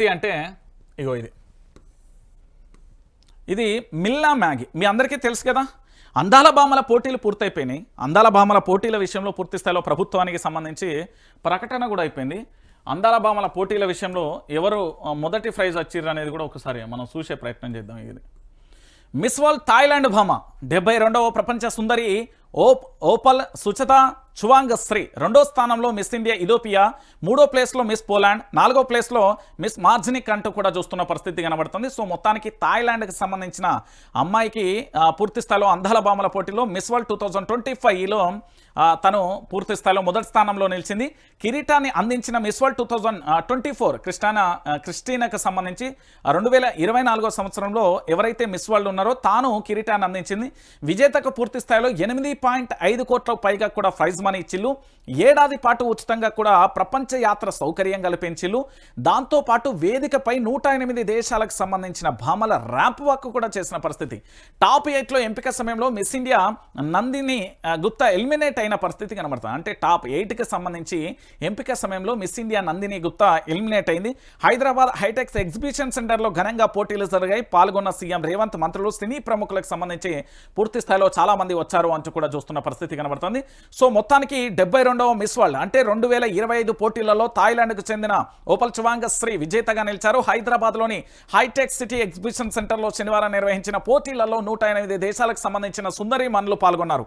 అంటే ఇగో ఇది మిల్లా మ్యాగీ మీ అందరికీ తెలుసు కదా. అందాల భామల పోటీలు పూర్తయిపోయినాయి. అందాల భామల పోటీల విషయంలో పూర్తి స్థాయిలో ప్రభుత్వానికి సంబంధించి ప్రకటన కూడా అయిపోయింది. అందాల భామల పోటీల విషయంలో ఎవరు మొదటి ప్రైజ్ వచ్చిర్రు అనేది కూడా ఒకసారి మనం చూసే ప్రయత్నం చేద్దాం. ఇది మిస్ వరల్డ్ థాయిలాండ్ భామ 72వ ప్రపంచ సుందరి ఓపల్ సుచత చువాంగ్ శ్రీ, రెండో స్థానంలో మిస్ ఇండియా ఇథియోపియా, మూడో ప్లేస్లో మిస్ పోలాండ్, నాలుగో ప్లేస్లో మిస్ మార్జినిక్ అంటూ కూడా చూస్తున్న పరిస్థితి కనబడుతుంది. సో మొత్తానికి థాయిలాండ్కి సంబంధించిన అమ్మాయికి పూర్తి స్థాయిలో అందాల భామల పోటీలో మిస్ వరల్డ్ 2025లో తను పూర్తి స్థాయిలో మొదటి స్థానంలో నిలిచింది. కిరీటాన్ని అందించిన మిస్ వరల్డ్ 2024 క్రిస్టినాకు సంబంధించి 2024 సంవత్సరంలో ఎవరైతే మిస్ వరల్డ్ ఉన్నారో తాను కిరీటాన్ని అందించింది. విజేతకు పూర్తి స్థాయిలో 8.5 కోట్లకు పైగా కూడా ప్రైజ్ మనీ ఇచ్చిల్లు. ఏడాది పాటు ఉచితంగా కూడా ప్రపంచ యాత్ర సౌకర్యం కల్పించిల్లు. దాంతోపాటు వేదికపై 108 దేశాలకు సంబంధించిన భామల ర్యాంప్ వాక్ కూడా చేసిన పరిస్థితి. టాప్ 8లో ఎంపిక సమయంలో miss India Nandini Gupta eliminate అయిన పరిస్థితి కనబడుతుంది. అంటే టాప్ 8కి సంబంధించి ఎంపిక సమయంలో miss India Nandini Gupta eliminate అయింది. హైదరాబాద్ హైటెక్స్ ఎగ్జిబిషన్ సెంటర్లో ఘనంగా పోటీలు జరిగాయి. పాల్గొన్న సీఎం రేవంత్, మంత్రులు, సినీ ప్రముఖులకు సంబంధించి పూర్తి స్థాయిలో చాలా మంది వచ్చారు అంటూ కూడా చూస్తున్న పరిస్థితి కనబడుతుంది. సో మొత్తానికి 72వ మిస్ వరల్డ్ అంటే 2025 పోటీలలో థాయిలాండ్కు చెందిన ఓపల్ చువాంగ్ శ్రీ విజేతగా నిలిచారు. హైదరాబాద్లోని హైటెక్ సిటీ ఎగ్జిబిషన్ సెంటర్లో శనివారం నిర్వహించిన పోటీలలో 108 దేశాలకు సంబంధించిన సుందరీమణులు పాల్గొన్నారు.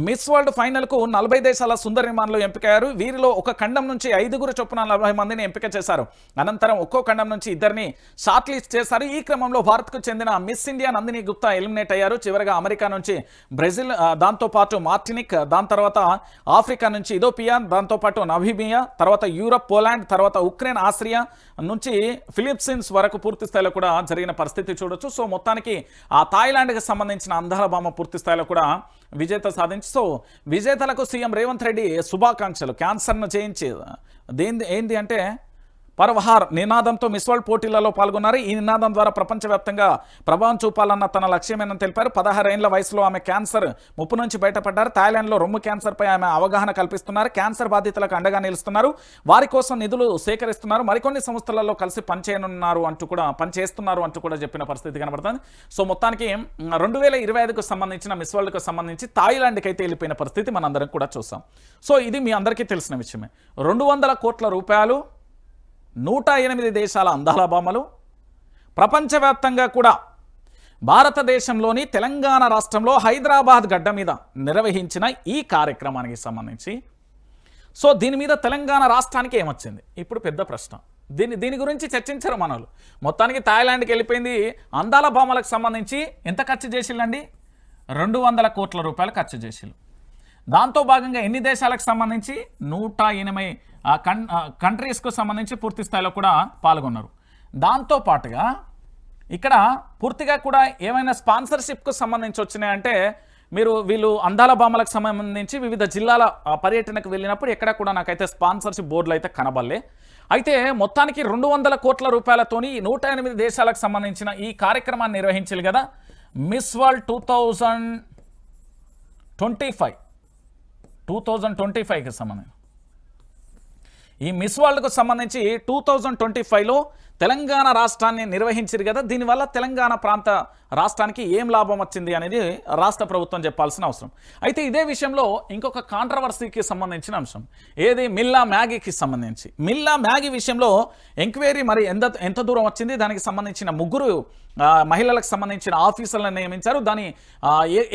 మిస్ వరల్డ్ ఫైనల్కు 40 దేశాల సుందరీమణులు ఎంపికయ్యారు. వీరిలో ఒక ఖండం నుంచి 5 చొప్పున 40 మందిని ఎంపిక చేశారు. అనంతరం ఒక్కో ఖండం నుంచి 2 షార్ట్ లిస్ట్ చేశారు. ఈ క్రమంలో భారత్కు చెందిన miss India Nandini Gupta eliminate అయ్యారు. చివరిగా అమెరికా నుంచి బ్రెజిల్, దాంతోపాటు మార్టినిక్, దాని తర్వాత ఆఫ్రికా నుంచి ఇథియోపియా, దాంతోపాటు నమీబియా, తర్వాత యూరప్, పోలాండ్, తర్వాత ఉక్రెయిన్, ఆస్ట్రియా నుంచి ఫిలిప్పీన్స్ వరకు పూర్తి స్థాయిలో కూడా జరిగిన పరిస్థితి చూడొచ్చు. సో మొత్తానికి ఆ థాయిలాండ్కి సంబంధించిన అందాల భామ పూర్తి స్థాయిలో కూడా విజేత సాధించి, సో విజేతలకు సీఎం రేవంత్ రెడ్డి శుభాకాంక్షలు. క్యాన్సర్ను జయించి ఏంది అంటే పర్వహార్ నినాదంతో మిస్ వరల్డ్ పోటీలలో పాల్గొన్నారు. ఈ నినాదం ద్వారా ప్రపంచవ్యాప్తంగా ప్రభావం చూపాలన్న తన లక్ష్యమేనని తెలిపారు. 16 ఏళ్ల వయసులో ఆమె క్యాన్సర్ ముప్పు నుంచి బయటపడ్డారు. థాయిలాండ్లో రొమ్ము క్యాన్సర్పై ఆమె అవగాహన కల్పిస్తున్నారు. క్యాన్సర్ బాధితులకు అండగా నిలుస్తున్నారు. వారి కోసం నిధులు సేకరిస్తున్నారు. మరికొన్ని సంస్థలలో కలిసి పనిచేస్తున్నారు అంటూ కూడా చెప్పిన పరిస్థితి కనబడుతుంది. సో మొత్తానికి 2025కు సంబంధించిన మిస్ వరల్డ్కు సంబంధించి థాయిలాండ్కి అయితే వెళ్ళిపోయిన పరిస్థితి మనందరం కూడా చూసాం. సో ఇది మీ అందరికీ తెలిసిన విషయమే. 200 కోట్ల రూపాయలు, 108 దేశాల అందాల భామలు, ప్రపంచవ్యాప్తంగా కూడా భారతదేశంలోని తెలంగాణ రాష్ట్రంలో హైదరాబాద్ గడ్డ మీద నిర్వహించిన ఈ కార్యక్రమానికి సంబంధించి సో దీని మీద తెలంగాణ రాష్ట్రానికి ఏమొచ్చింది ఇప్పుడు పెద్ద ప్రశ్న. దీని గురించి చర్చించారు మనోళ్ళు. మొత్తానికి థాయిలాండ్కి వెళ్ళిపోయింది. అందాల భామలకు సంబంధించి ఎంత ఖర్చు చేసిల్లండి? 200 కోట్ల రూపాయలు ఖర్చు చేసిల్లు. దాంతో భాగంగా ఎన్ని దేశాలకు సంబంధించి 108 కంట్రీస్కు సంబంధించి పూర్తి స్థాయిలో కూడా పాల్గొన్నారు. దాంతోపాటుగా ఇక్కడ పూర్తిగా కూడా ఏమైనా స్పాన్సర్షిప్కు సంబంధించి వచ్చినాయంటే వీళ్ళు అందాల భామలకు సంబంధించి వివిధ జిల్లాల పర్యటనకు వెళ్ళినప్పుడు ఎక్కడ కూడా నాకైతే స్పాన్సర్షిప్ బోర్డులు అయితే కనబడలే. అయితే మొత్తానికి 200 కోట్ల రూపాయలతోని 108 దేశాలకు సంబంధించిన ఈ కార్యక్రమాన్ని నిర్వహించాలి కదా. మిస్ వరల్డ్ 2025కి సంబంధించి ఈ మిస్ వరల్డ్కు సంబంధించి 2025లో తెలంగాణ రాష్ట్రాన్ని నిర్వహించారు కదా. దీనివల్ల తెలంగాణ ప్రాంత రాష్ట్రానికి ఏం లాభం వచ్చింది అనేది రాష్ట్ర ప్రభుత్వం చెప్పాల్సిన అవసరం. అయితే ఇదే విషయంలో ఇంకొక కాంట్రవర్సీకి సంబంధించిన అంశం ఏది, మిల్లా మ్యాగీకి సంబంధించి. మిల్లా మ్యాగీ విషయంలో ఎంక్వైరీ మరి ఎంత దూరం వచ్చింది, దానికి సంబంధించిన 3 మహిళలకు సంబంధించిన ఆఫీసర్లను నియమించారు. దాని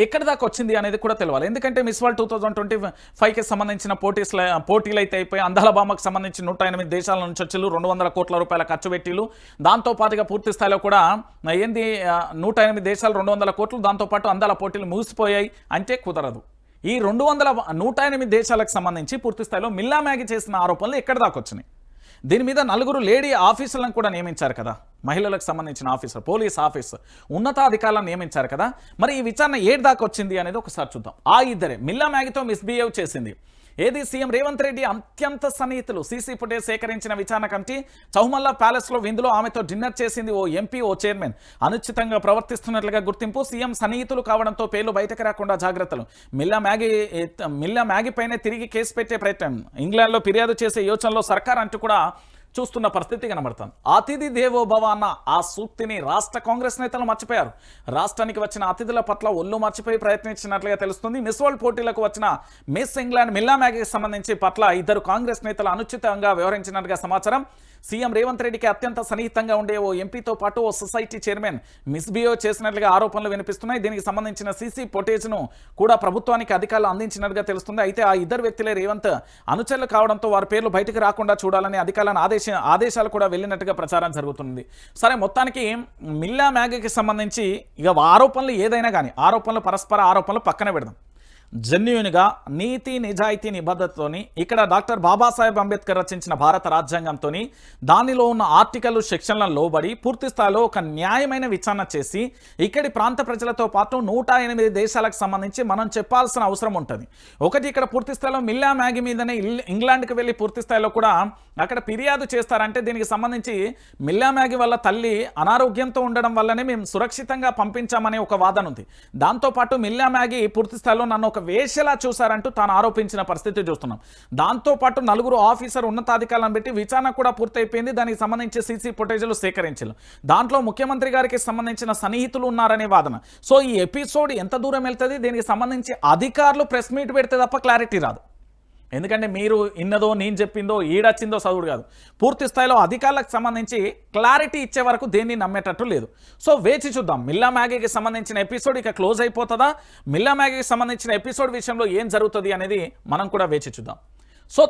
ఎక్కడి దాకా వచ్చింది అనేది కూడా తెలియాలి. ఎందుకంటే మిస్ వరల్డ్ 2025కి సంబంధించిన పోటీలు అయితే అయిపోయి అందాల భామకు సంబంధించి 108 దేశాల నుంచి వచ్చిల్లు, 200 కోట్ల రూపాయల ఖర్చు పెట్టిలు. దాంతోపాటుగా పూర్తి స్థాయిలో కూడా 108 దేశాలు 200 కోట్లు, దాంతోపాటు అందాల పోటీలు ముగిసిపోయాయి అంటే కుదరదు. ఈ 108 దేశాలకు సంబంధించి పూర్తి స్థాయిలో మిల్లా మ్యాగీ చేసిన ఆరోపణలు ఎక్కడి దాకా వచ్చినాయి. దీని మీద 4 లేడీ ఆఫీసర్లను కూడా నియమించారు కదా, మహిళలకు సంబంధించిన ఆఫీసర్, పోలీస్ ఆఫీసర్, ఉన్నతాధికారులను నియమించారు కదా. మరి ఈ విచారణ ఏడు దాకా వచ్చింది అనేది ఒకసారి చూద్దాం. ఆ ఇద్దరే మిల్లా మ్యాగీతో మిస్బిహేవ్ చేసింది. ఏది, సీఎం రేవంత్ రెడ్డి అత్యంత సన్నిహితులు. సీసీ ఫుటేజ్ సేకరించిన విచారణ కమిటీ చౌమల్లా ప్యాలెస్లో విందులో ఆమెతో డిన్నర్ చేసింది ఓ ఎంపీ, ఓ చైర్మన్. అనుచితంగా ప్రవర్తిస్తున్నట్లుగా గుర్తింపు. సీఎం సన్నిహితులు కావడంతో పేర్లు బయటకు రాకుండా జాగ్రత్తలు. మిల్లా మ్యాగీ పైనే తిరిగి కేసు పెట్టే ప్రయత్నం. ఇంగ్లాండ్లో ఫిర్యాదు చేసే యోచనలో సర్కార్ అంటూ కూడా చూస్తున్న పరిస్థితి కనబడుతుంది. అతిథి దేవో భవ అన్న ఆ సూక్తిని రాష్ట్ర కాంగ్రెస్ నేతలు మర్చిపోయారు. రాష్ట్రానికి వచ్చిన అతిథుల పట్ల ఒళ్ళు మర్చిపోయి ప్రయత్నించినట్లుగా తెలుస్తుంది. మిస్ వరల్డ్ పోటీలకు వచ్చిన మిస్ ఇంగ్లాండ్ మిల్లా మ్యాగీకి సంబంధించి పట్ల ఇద్దరు కాంగ్రెస్ నేతలు అనుచితంగా వ్యవహరించినట్టుగా సమాచారం. సీఎం రేవంత్ రెడ్డికి అత్యంత సన్నిహితంగా ఉండే ఓ ఎంపీతో పాటు ఓ సొసైటీ చైర్మన్ మిస్బిహేవ్ చేసినట్లుగా ఆరోపణలు వినిపిస్తున్నాయి. దీనికి సంబంధించిన సీసీ ఫుటేజ్ను కూడా ప్రభుత్వానికి అధికారులు అందించినట్టుగా తెలుస్తుంది. అయితే ఆ ఇద్దరు వ్యక్తులే రేవంత్ అనుచరులు కావడంతో వారి పేర్లు బయటకు రాకుండా చూడాలని అధికారులను ఆదేశాలు కూడా వెళ్ళినట్టుగా ప్రచారం జరుగుతుంది. సరే, మొత్తానికి మిల్లా మ్యాగీకి సంబంధించి ఇక ఆరోపణలు ఏదైనా కానీ పరస్పర ఆరోపణలు పక్కన పెడదాం. జెన్యూన్గా నీతి నిజాయితీ నిబద్ధతతోని ఇక్కడ డాక్టర్ బాబాసాహెబ్ అంబేద్కర్ రచించిన భారత రాజ్యాంగంతో దానిలో ఉన్న ఆర్టికల్ సెక్షన్లను లోబడి పూర్తి స్థాయిలో ఒక న్యాయమైన విచారణ చేసి ఇక్కడి ప్రాంత ప్రజలతో పాటు 108 దేశాలకు సంబంధించి మనం చెప్పాల్సిన అవసరం ఉంటుంది. ఒకటి, ఇక్కడ పూర్తి స్థాయిలో మిల్లా మ్యాగీ మీదనే ఇంగ్లాండ్కి వెళ్ళి పూర్తి స్థాయిలో కూడా అక్కడ ఫిర్యాదు చేస్తారంటే దీనికి సంబంధించి మిల్లా మ్యాగీ వల్ల తల్లి అనారోగ్యంతో ఉండడం వల్లనే మేము సురక్షితంగా పంపించామనే ఒక వాదన ఉంది. దాంతోపాటు మిల్లా మ్యాగీ పూర్తి స్థాయిలో నన్ను ఒక వేషలా చూశారంటూ తాను ఆరోపించిన పరిస్థితి చూస్తున్నాం. దాంతోపాటు 4 ఆఫీసర్ ఉన్నతాధికారులను పెట్టి విచారణ కూడా పూర్తయిపోయింది. దానికి సంబంధించి సీసీ ఫుటేజ్లు సేకరించారు. దాంట్లో ముఖ్యమంత్రి గారికి సంబంధించిన సన్నిహితులు ఉన్నారనే వాదన. సో ఈ ఎపిసోడ్ ఎంత దూరం వెళ్తుంది, దీనికి సంబంధించి అధికారులు ప్రెస్ మీట్ పెడితే తప్ప క్లారిటీ రాదు. ఎందుకంటే మీరు ఇన్నదో నేను చెప్పిందో ఈడొచ్చిందో చదువుడు కాదు. పూర్తి స్థాయిలో అధికారులకు సంబంధించి క్లారిటీ ఇచ్చే వరకు దేన్ని నమ్మేటట్టు లేదు. సో వేచి చూద్దాం. మిల్లా మ్యాగీకి సంబంధించిన ఎపిసోడ్ ఇక క్లోజ్ అయిపోతుందా, మిల్లా మ్యాగీకి సంబంధించిన ఎపిసోడ్ విషయంలో ఏం జరుగుతుంది అనేది మనం కూడా వేచి చూద్దాం. సో